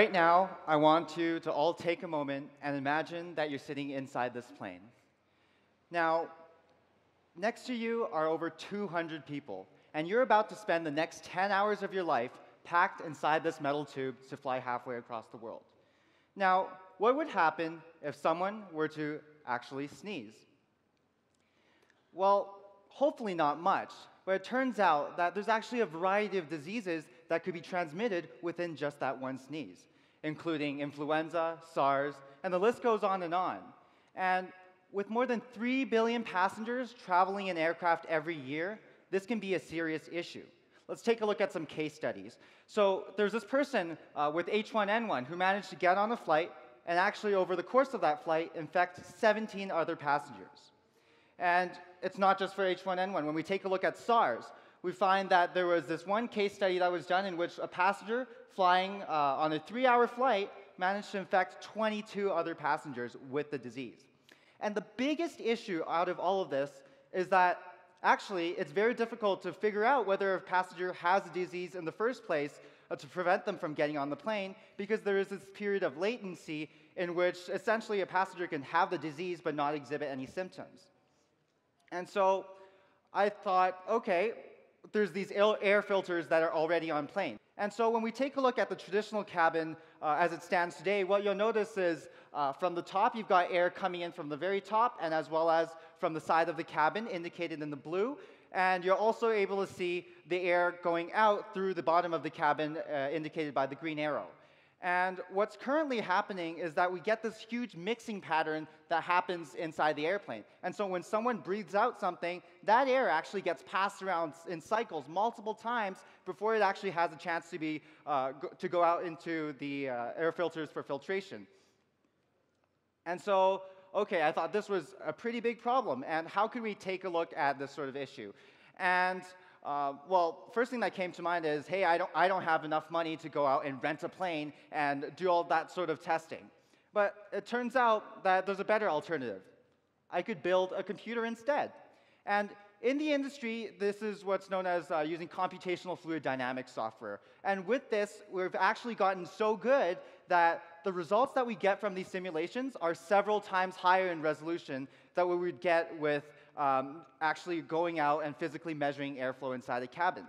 right now, I want you to all take a moment and imagine that you're sitting inside this plane. Now, next to you are over 200 people, and you're about to spend the next 10 hours of your life packed inside this metal tube to fly halfway across the world. Now, what would happen if someone were to actually sneeze? Well, hopefully not much, but it turns out that there's actually a variety of diseases that could be transmitted within just that one sneeze, including influenza, SARS, and the list goes on and on. And with more than 3 billion passengers traveling in aircraft every year, this can be a serious issue. Let's take a look at some case studies. So there's this person with H1N1 who managed to get on a flight and actually over the course of that flight infect 17 other passengers. And it's not just for H1N1. When we take a look at SARS, we find that there was this one case study that was done in which a passenger flying on a 3-hour flight managed to infect 22 other passengers with the disease. And the biggest issue out of all of this is that actually it's very difficult to figure out whether a passenger has the disease in the first place to prevent them from getting on the plane, because there is this period of latency in which essentially a passenger can have the disease but not exhibit any symptoms. And so I thought, okay, there's these air filters that are already on plane. And so when we take a look at the traditional cabin as it stands today, what you'll notice is from the top, you've got air coming in from the very top, and as well as from the side of the cabin, indicated in the blue. And you're also able to see the air going out through the bottom of the cabin, indicated by the green arrow. And what's currently happening is that we get this huge mixing pattern that happens inside the airplane. And so when someone breathes out something, that air actually gets passed around in cycles multiple times before it actually has a chance to be to go out into the air filters for filtration. And so, okay, I thought this was a pretty big problem, and how could we take a look at this sort of issue? And well, first thing that came to mind is, hey, I don't have enough money to go out and rent a plane and do all that sort of testing. But it turns out that there's a better alternative. I could build a computer instead. And in the industry, this is what's known as using computational fluid dynamics software. And with this, we've actually gotten so good that the results that we get from these simulations are several times higher in resolution than what we'd get with actually going out and physically measuring airflow inside a cabin.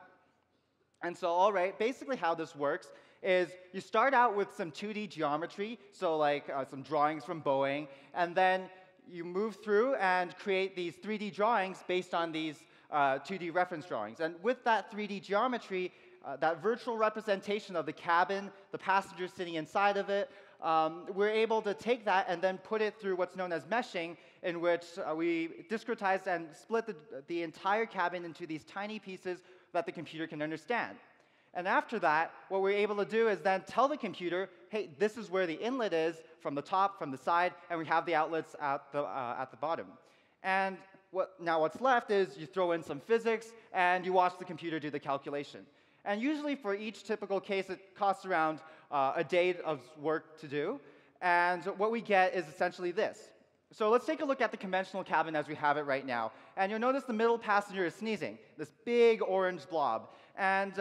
And so, all right, basically how this works is you start out with some 2D geometry, so like some drawings from Boeing, and then you move through and create these 3D drawings based on these 2D reference drawings. And with that 3D geometry, that virtual representation of the cabin, the passengers sitting inside of it, we're able to take that and then put it through what's known as meshing, in which we discretize and split the entire cabin into these tiny pieces that the computer can understand. And after that, what we're able to do is then tell the computer, hey, this is where the inlet is from the top, from the side, and we have the outlets at the bottom. And now what's left is you throw in some physics, and you watch the computer do the calculation. And usually for each typical case, it costs around a day of work to do. And what we get is essentially this. So let's take a look at the conventional cabin as we have it right now. And you'll notice the middle passenger is sneezing, this big orange blob. And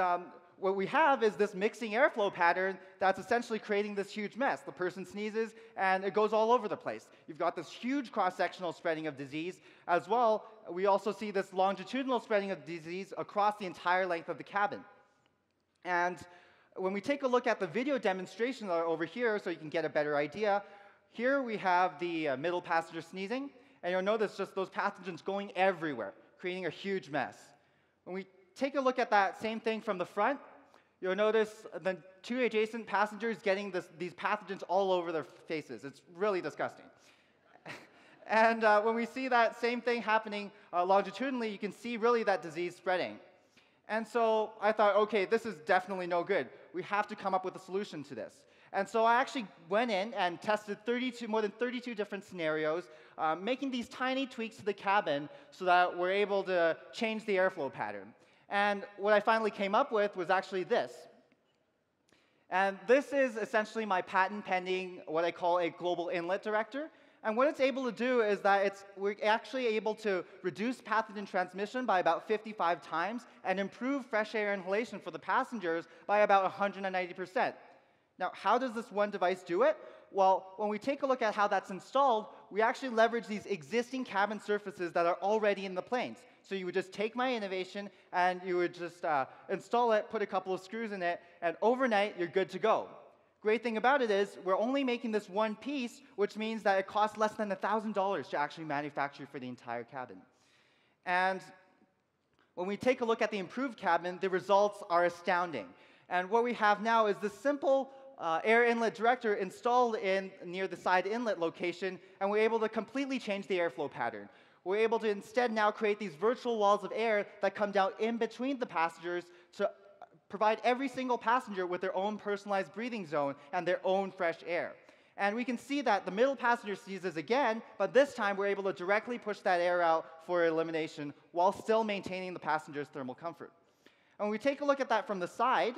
what we have is this mixing airflow pattern that's essentially creating this huge mess. The person sneezes, and it goes all over the place. You've got this huge cross-sectional spreading of disease. As well, we also see this longitudinal spreading of disease across the entire length of the cabin. And when we take a look at the video demonstration over here, so you can get a better idea, here we have the middle passenger sneezing, and you'll notice just those pathogens going everywhere, creating a huge mess. When we take a look at that same thing from the front, you'll notice the two adjacent passengers getting these pathogens all over their faces. It's really disgusting. And when we see that same thing happening longitudinally, you can see really that disease spreading. And so I thought, okay, this is definitely no good. We have to come up with a solution to this. And so I actually went in and tested more than 32 different scenarios, making these tiny tweaks to the cabin so that we're able to change the airflow pattern. And what I finally came up with was actually this. And this is essentially my patent-pending, what I call a global inlet director. And what it's able to do is that we're actually able to reduce pathogen transmission by about 55 times and improve fresh air inhalation for the passengers by about 190%. Now, how does this one device do it? Well, when we take a look at how that's installed, we actually leverage these existing cabin surfaces that are already in the planes. So you would just take my innovation, and you would just install it, put a couple of screws in it, and overnight, you're good to go. Great thing about it is we're only making this one piece, which means that it costs less than $1,000 to actually manufacture for the entire cabin. And when we take a look at the improved cabin, the results are astounding. And what we have now is this simple air inlet director installed near the side inlet location, and we're able to completely change the airflow pattern. We're able to instead now create these virtual walls of air that come down in between the passengers to provide every single passenger with their own personalized breathing zone and their own fresh air. And we can see that the middle passenger sneezes again, but this time we're able to directly push that air out for elimination while still maintaining the passenger's thermal comfort. And when we take a look at that from the side,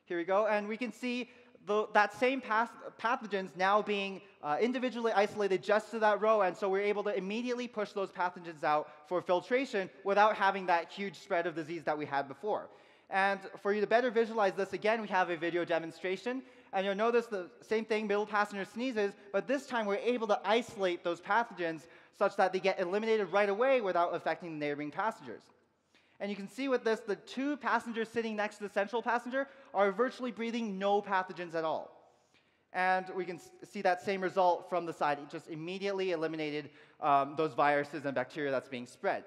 here we go, and we can see that same pathogens now being individually isolated just to that row, and so we're able to immediately push those pathogens out for filtration without having that huge spread of disease that we had before. And for you to better visualize this, again, we have a video demonstration, and you'll notice the same thing, middle passenger sneezes, but this time we're able to isolate those pathogens such that they get eliminated right away without affecting the neighboring passengers. And you can see with this, the two passengers sitting next to the central passenger are virtually breathing no pathogens at all. And we can see that same result from the side. It just immediately eliminated those viruses and bacteria that's being spread.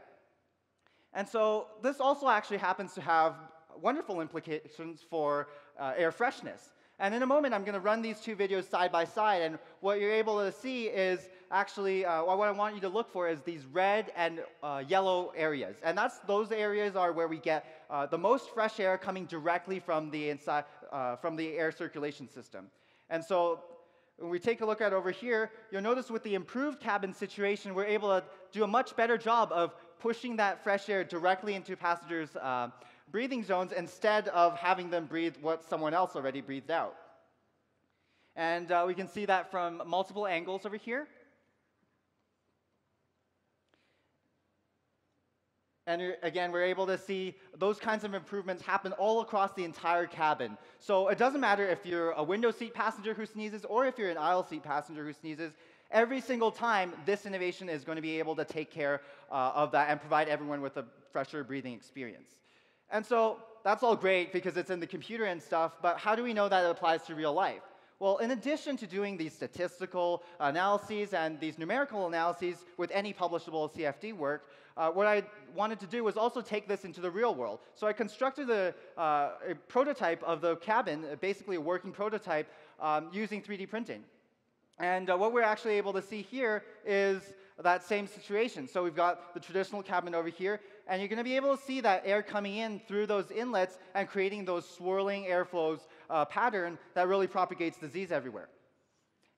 And so this also actually happens to have wonderful implications for air freshness. And in a moment, I'm going to run these two videos side by side, and what you're able to see is actually, what I want you to look for is these red and yellow areas. And those areas are where we get the most fresh air coming directly from the inside, from the air circulation system. And so when we take a look at over here, you'll notice with the improved cabin situation, we're able to do a much better job of pushing that fresh air directly into passengers' breathing zones instead of having them breathe what someone else already breathed out. And we can see that from multiple angles over here. And again, we're able to see those kinds of improvements happen all across the entire cabin. So it doesn't matter if you're a window seat passenger who sneezes or if you're an aisle seat passenger who sneezes. Every single time, this innovation is going to be able to take care of that and provide everyone with a fresher breathing experience. And so that's all great because it's in the computer and stuff, but how do we know that it applies to real life? Well, in addition to doing these statistical analyses and these numerical analyses with any publishable CFD work, what I wanted to do was also take this into the real world. So I constructed a prototype of the cabin, basically a working prototype, using 3D printing. And what we're actually able to see here is that same situation. So we've got the traditional cabin over here, and you're going to be able to see that air coming in through those inlets and creating those swirling airflows pattern that really propagates disease everywhere.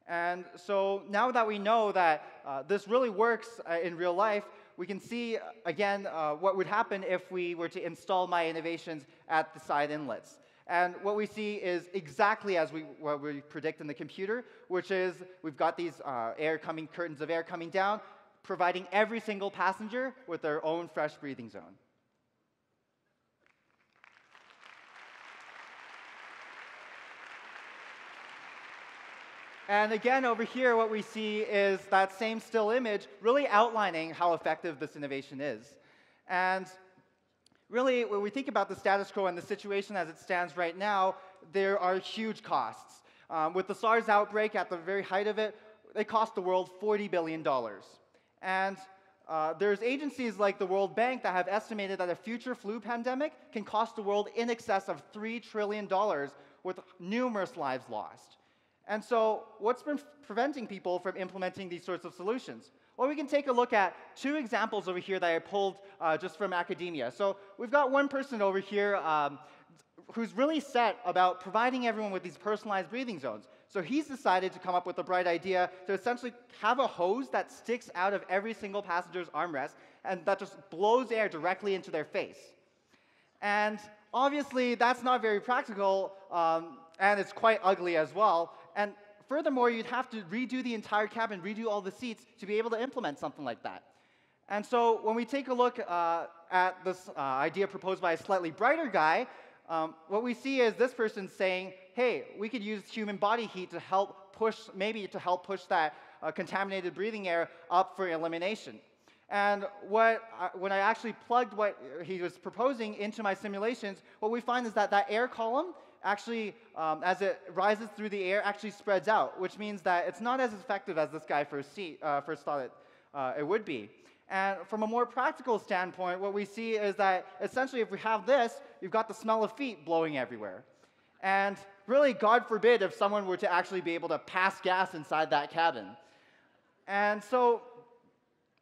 And so now that we know that this really works in real life, we can see, again, what would happen if we were to install my innovations at the side inlets. And what we see is exactly as what we predict in the computer, which is we've got these curtains of air coming down, providing every single passenger with their own fresh breathing zone. And again, over here, what we see is that same still image really outlining how effective this innovation is. And really, when we think about the status quo and the situation as it stands right now, there are huge costs. With the SARS outbreak at the very height of it, they cost the world $40 billion. And there's agencies like the World Bank that have estimated that a future flu pandemic can cost the world in excess of $3 trillion with numerous lives lost. And so what's been preventing people from implementing these sorts of solutions? Well, we can take a look at two examples over here that I pulled just from academia. So we've got one person over here who's really set about providing everyone with these personalized breathing zones. So he's decided to come up with a bright idea to essentially have a hose that sticks out of every single passenger's armrest and that just blows air directly into their face. And obviously, that's not very practical, and it's quite ugly as well. And furthermore, you'd have to redo the entire cabin, redo all the seats to be able to implement something like that. And so when we take a look at this idea proposed by a slightly brighter guy, what we see is this person saying, hey, we could use human body heat to help push, maybe to help push that contaminated breathing air up for elimination. And when I actually plugged what he was proposing into my simulations, what we find is that that air column actually, as it rises through the air, actually spreads out, which means that it's not as effective as this guy first thought it would be. And from a more practical standpoint, what we see is that essentially if we have this, you've got the smell of feet blowing everywhere. And really, God forbid if someone were to actually be able to pass gas inside that cabin. And so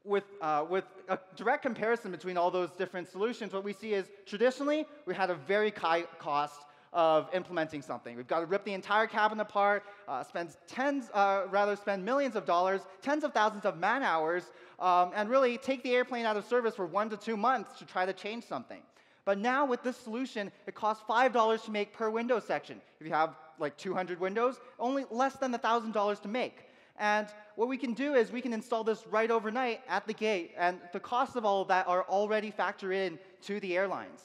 with a direct comparison between all those different solutions, what we see is traditionally, we had a very high cost of implementing something. We've got to rip the entire cabin apart, spend millions of dollars, tens of thousands of man-hours, and really take the airplane out of service for 1 to 2 months to try to change something. But now with this solution, it costs $5 to make per window section. If you have like 200 windows, only less than $1,000 to make. And what we can do is we can install this right overnight at the gate, and the costs of all of that are already factored in to the airlines.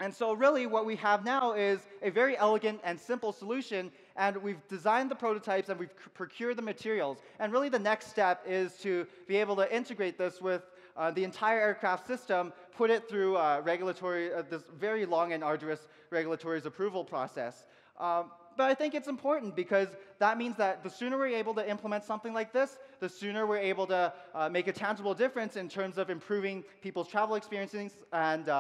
And so really what we have now is a very elegant and simple solution, and we've designed the prototypes and we've procured the materials. And really the next step is to be able to integrate this with the entire aircraft system, put it through this very long and arduous regulatory approval process. But I think it's important because that means that the sooner we're able to implement something like this, the sooner we're able to make a tangible difference in terms of improving people's travel experiences and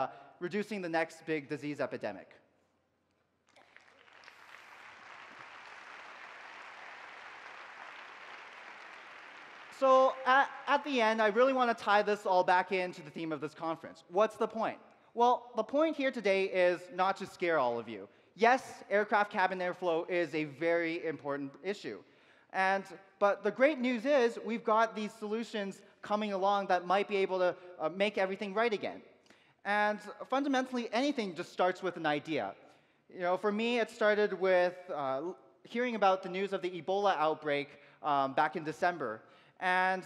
reducing the next big disease epidemic. So at the end, I really want to tie this all back into the theme of this conference. What's the point? Well, the point here today is not to scare all of you. Yes, aircraft cabin airflow is a very important issue. But the great news is we've got these solutions coming along that might be able to make everything right again. And fundamentally, anything just starts with an idea. You know, for me, it started with hearing about the news of the Ebola outbreak back in December. And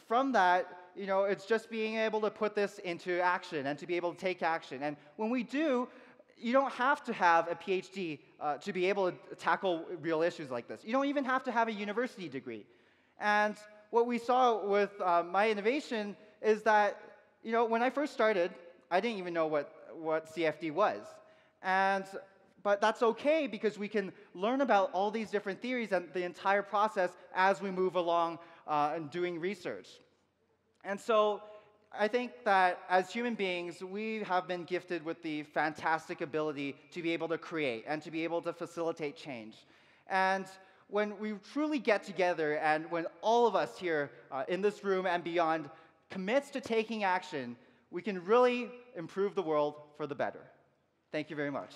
from that, you know, it's just being able to put this into action and to be able to take action. And when we do, you don't have to have a PhD to be able to tackle real issues like this. You don't even have to have a university degree. And what we saw with my innovation is that, you know, when I first started, I didn't even know what CFD was. But that's okay because we can learn about all these different theories and the entire process as we move along and doing research. And so I think that as human beings, we have been gifted with the fantastic ability to be able to create and to be able to facilitate change. And when we truly get together and when all of us here in this room and beyond commits to taking action, we can really improve the world for the better. Thank you very much.